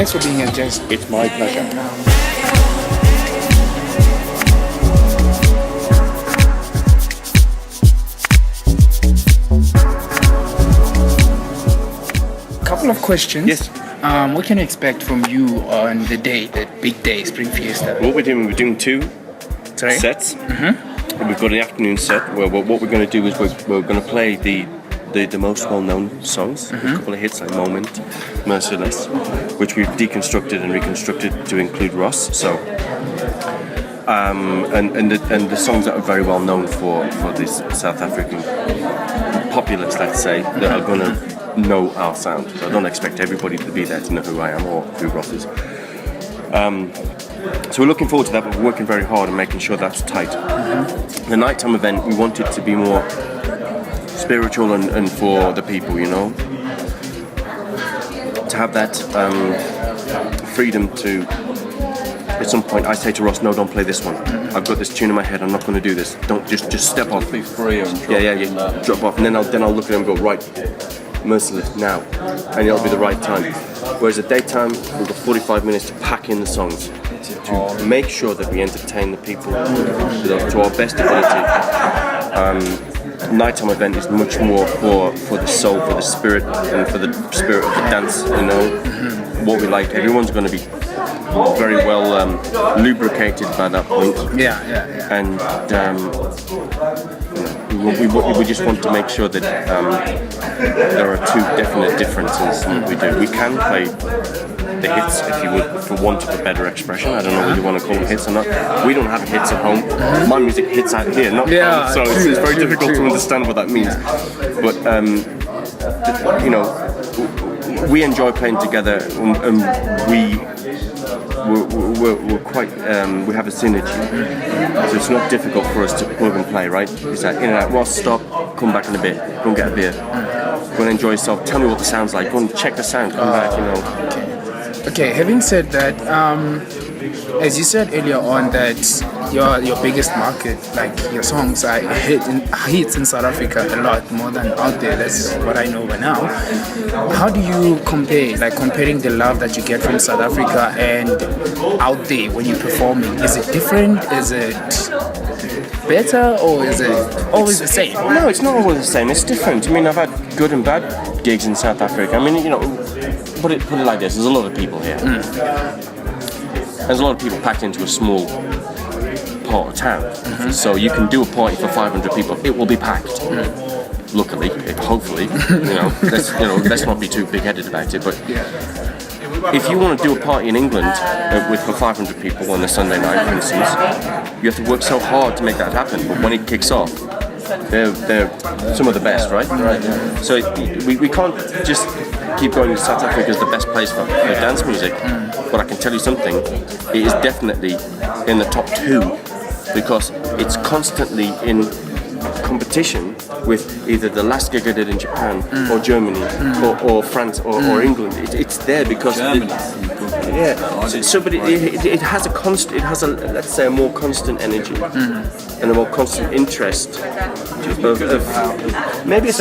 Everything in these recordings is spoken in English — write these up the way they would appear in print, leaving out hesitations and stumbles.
Thanks for being here, Jess. It's my pleasure. Couple of questions. Yes. What can I expect from you on the day, the big day, Spring Fiesta? What we're doing two sets. Mm-hmm. We've got an afternoon set where what we're going to do is we're going to play the most well-known songs, a couple of hits like Moment, Merciless, which we've deconstructed and reconstructed to include Ross. So, and the songs that are very well known for this South African populace, let's say, that are going to know our sound. So I don't expect everybody to be there to know who I am or who Ross is. So we're looking forward to that, but we're working very hard and making sure that's tight. The nighttime event, we want it to be more spiritual and for the people, you know, to have that freedom to, at some point I say to Ross, no, don't play this one, I've got this tune in my head, I'm not going to do this, don't just step off, be free and drop off, and then I'll look at him and go, right, Merciless now, and it'll be the right time. Whereas at daytime we've got 45 minutes to pack in the songs, to make sure that we entertain the people to our best ability. Nighttime event is much more for the soul, for the spirit, and for the spirit of the dance, you know, what we like. Everyone's going to be very well lubricated by that point. And we just want to make sure that there are two definite differences in what we do. We can play the hits, if you would, for want of a better expression. I don't know whether you want to call them hits or not. We don't have hits at home. My music hits out here, not home, so it's very difficult to understand what that means. But you know, we enjoy playing together, and we're quite we have a synergy, so it's not difficult for us to plug and play, right? It's like in and out, Ross, stop, come back in a bit, go and get a beer, go and enjoy yourself, tell me what the sound's like, go and check the sound, come back, you know. Okay, having said that, as you said earlier on that your biggest market, like your songs are hits in South Africa a lot more than out there. That's what I know by now. How do you compare, like comparing the love that you get from South Africa and out there when you're performing? Is it different? Is it better, or is it always the same? No, it's not always the same. It's different. I mean, I've had good and bad gigs in South Africa. I mean, you know, put it like this. There's a lot of people here. There's a lot of people packed into a small part of town. So you can do a party for 500 people. It will be packed. Luckily, hopefully, let's not be too big-headed about it. But if you want to do a party in England for 500 people on a Sunday night, for instance, you have to work so hard to make that happen. But when it kicks off, they're some of the best, right? So we can't just keep going to South Africa as the best place for dance music. But I can tell you something, it is definitely in the top 2 because it's constantly in competition with either the last gig I did in Japan or Germany or France or England. It's there because but it has a let's say a more constant energy and a more constant interest of maybe it's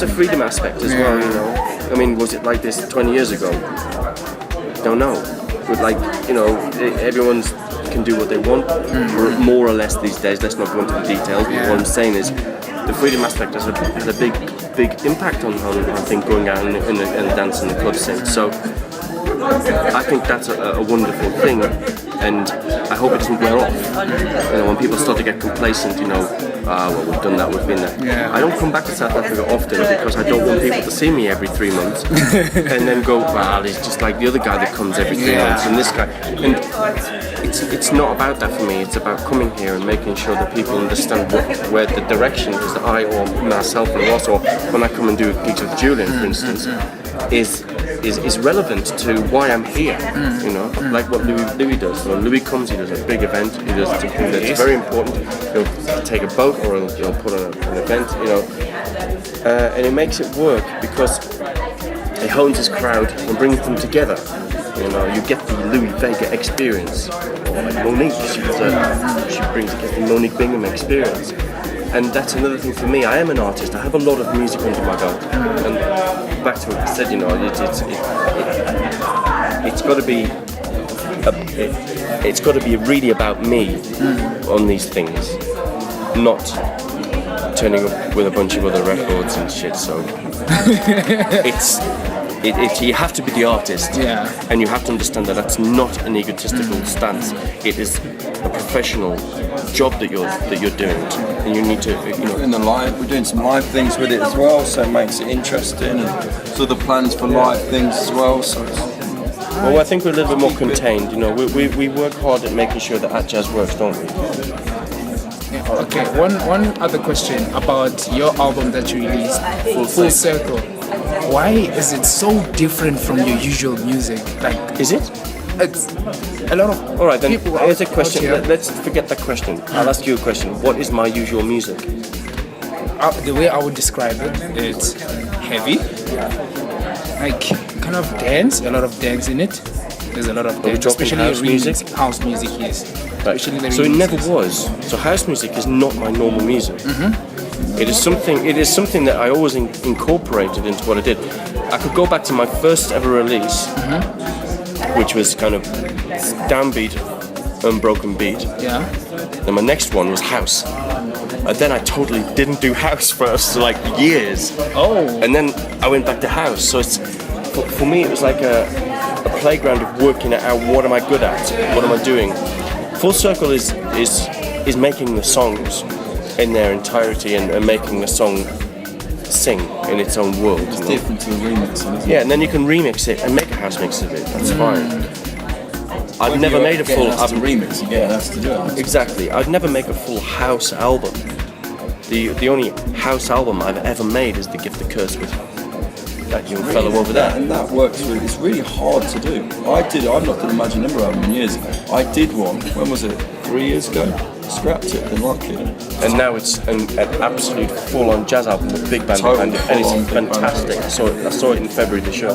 a freedom aspect as well, you know. I mean, was it like this 20 years ago? Don't know. But like, you know, everyone's can do what they want, more or less these days. Let's not go into the details. But what I'm saying is, the freedom aspect has a big impact on I think going out and dancing in the club scene. So I think that's a wonderful thing, and I hope it doesn't wear off. You know, when people start to get complacent, you know, well, we've done that, we've been there. I don't come back to South Africa often because I don't want people to see me every 3 months and then go, well, he's just like the other guy that comes every 3 months, and this guy. And it's not about that for me. It's about coming here and making sure that people understand where the direction is that I or myself and Ross, or when I come and do gigs with Julian, for instance, is relevant to why I'm here. You know, like what Louis does. When Louis comes, he does a big event. He does something that's very important. He'll take a boat or he'll put on an event. You know, and it makes it work because it hones his crowd and brings them together. You know, you get the Louis Vega experience, or like Monique. She brings the Monique Bingham experience. And that's another thing for me. I am an artist. I have a lot of music under my belt. And back to what I said, you know, it's got to be it's got to be really about me on these things, not turning up with a bunch of other records and shit. So it's you have to be the artist, and you have to understand that that's not an egotistical stance. It is a professional job that you're doing, and you need to, you know. In the live, we're doing some live things with it as well, so it makes it interesting. And so the plans for live things as well. So. Well, I think we're a little bit more contained. You know, we work hard at making sure that Atjazz works, don't we? Okay, one other question about your album that you released, Full Circle. Why is it so different from your usual music? Like, is it? It's a lot of. All right, then people here's a question. here. Let's forget that question. I'll ask you a question. What is my usual music? The way I would describe it, it's heavy, like kind of dance. A lot of dance in it. There's a lot of dance, especially house music. House music, yes. Right. So it never was. So house music is not my normal music. It is something that I always incorporated into what I did. I could go back to my first ever release, which was kind of downbeat, unbroken beat. Yeah. Then my next one was house. And then I totally didn't do house for like years. Oh. And then I went back to house. So it's for me it was like a playground of working out what am I good at, what am I doing. Full Circle is making the songs in their entirety and making the song sing in its own world. It's different to the remixing, isn't it? Yeah, and then you can remix it and make a house mix of it. That's fine. I've never made a full album remix. You get us to do it. Exactly. I'd never make a full house album. The only house album I've ever made is The Gift, the Curse with that young fellow over there. And that works really. It's really hard to do. I've not done Imagine Number album in years. I did one. When was it? 3 years ago. Scrapped it. Didn't like it. And now it's an absolute full-on jazz album with big band behind it, and it's fantastic. I saw it in February this year.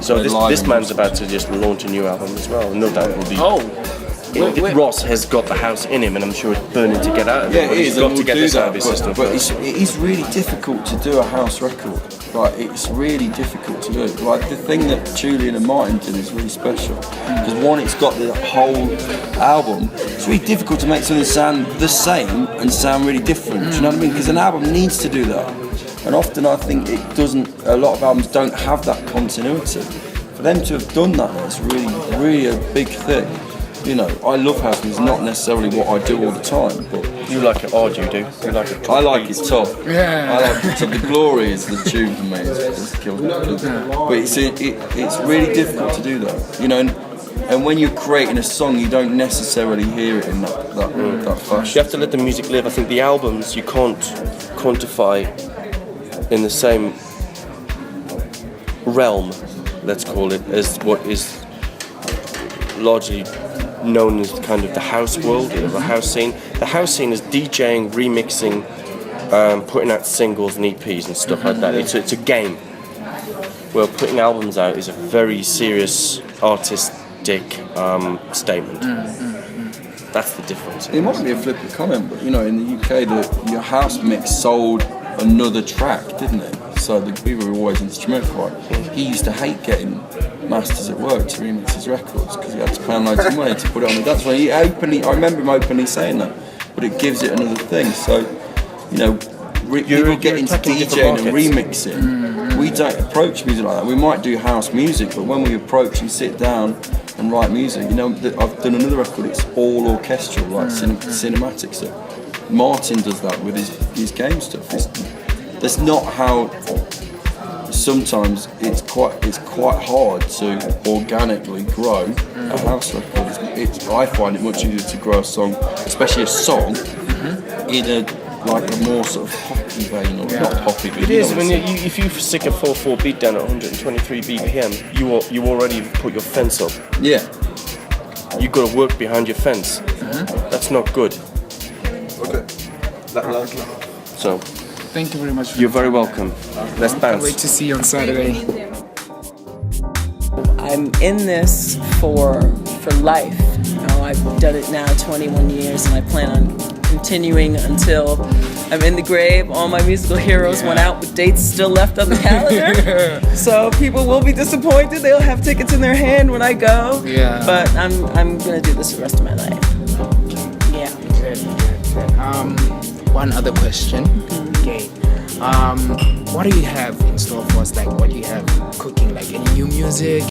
So this man's about to just launch a new album as well. No doubt it will be. Ross has got the house in him, and I'm sure it's burning to get out of it. Yeah, it is. He's got to get this out of his system. But it is really difficult to do a house record. Like, it's really difficult to do. Like, the thing that Julian and Martin did is really special. Because one, it's got the whole album. It's really difficult to make something sound the same and sound really different. Do you know what I mean? Because an album needs to do that. And often I think it doesn't. A lot of albums don't have that continuity. For them to have done that, it's really, really a big thing. You know, I love house music. It's not necessarily what I do all the time, but you like it hard, you do. You like it. I like it tough. Yeah. I like it tough. The Glory is the tune for me. It's killed it. But it's really difficult to do that. You know, and when you're creating a song, you don't necessarily hear it in that fashion. You have to let the music live. I think the albums you can't quantify in the same realm, let's call it, as what is largely known as kind of the house world, you know, the house scene. The house scene is DJing, remixing, putting out singles and EPs and stuff like that. It's a game. Well, putting albums out is a very serious artistic statement. That's the difference. It might be a flippant comment, but you know, in the UK, your house mix sold another track, didn't it? So the people were always instrumental. He used to hate getting masters at work to remix his records because he had to pay him loads of money to put it on the dance floor. I remember him openly saying that, but it gives it another thing. So, you know, people get into DJing and remixing. We don't approach music like that. We might do house music, but when we approach and sit down and write music, you know, I've done another record. It's all orchestral, like cinematic stuff. Martin does that with his game stuff. That's not how. Sometimes it's quite hard to organically grow a house record. I find it much easier to grow a song, especially a song, in a more sort of poppy vein, or not poppy. But it is when if you stick a 4/4 beat down at 123 BPM, you already put your fence up. Yeah, you got to work behind your fence. That's not good. Okay. So. Thank you very much. You're very welcome. Let's bounce. Can't wait to see you on Saturday. I'm in this for life. You know, I've done it now 21 years, and I plan on continuing until I'm in the grave. All my musical heroes went out with dates still left on the calendar. So people will be disappointed. They'll have tickets in their hand when I go. Yeah. But I'm gonna do this the rest of my life. Yeah. Good. One other question. Okay. What do you have in store for us? Like, what do you have cooking? Like, any new music?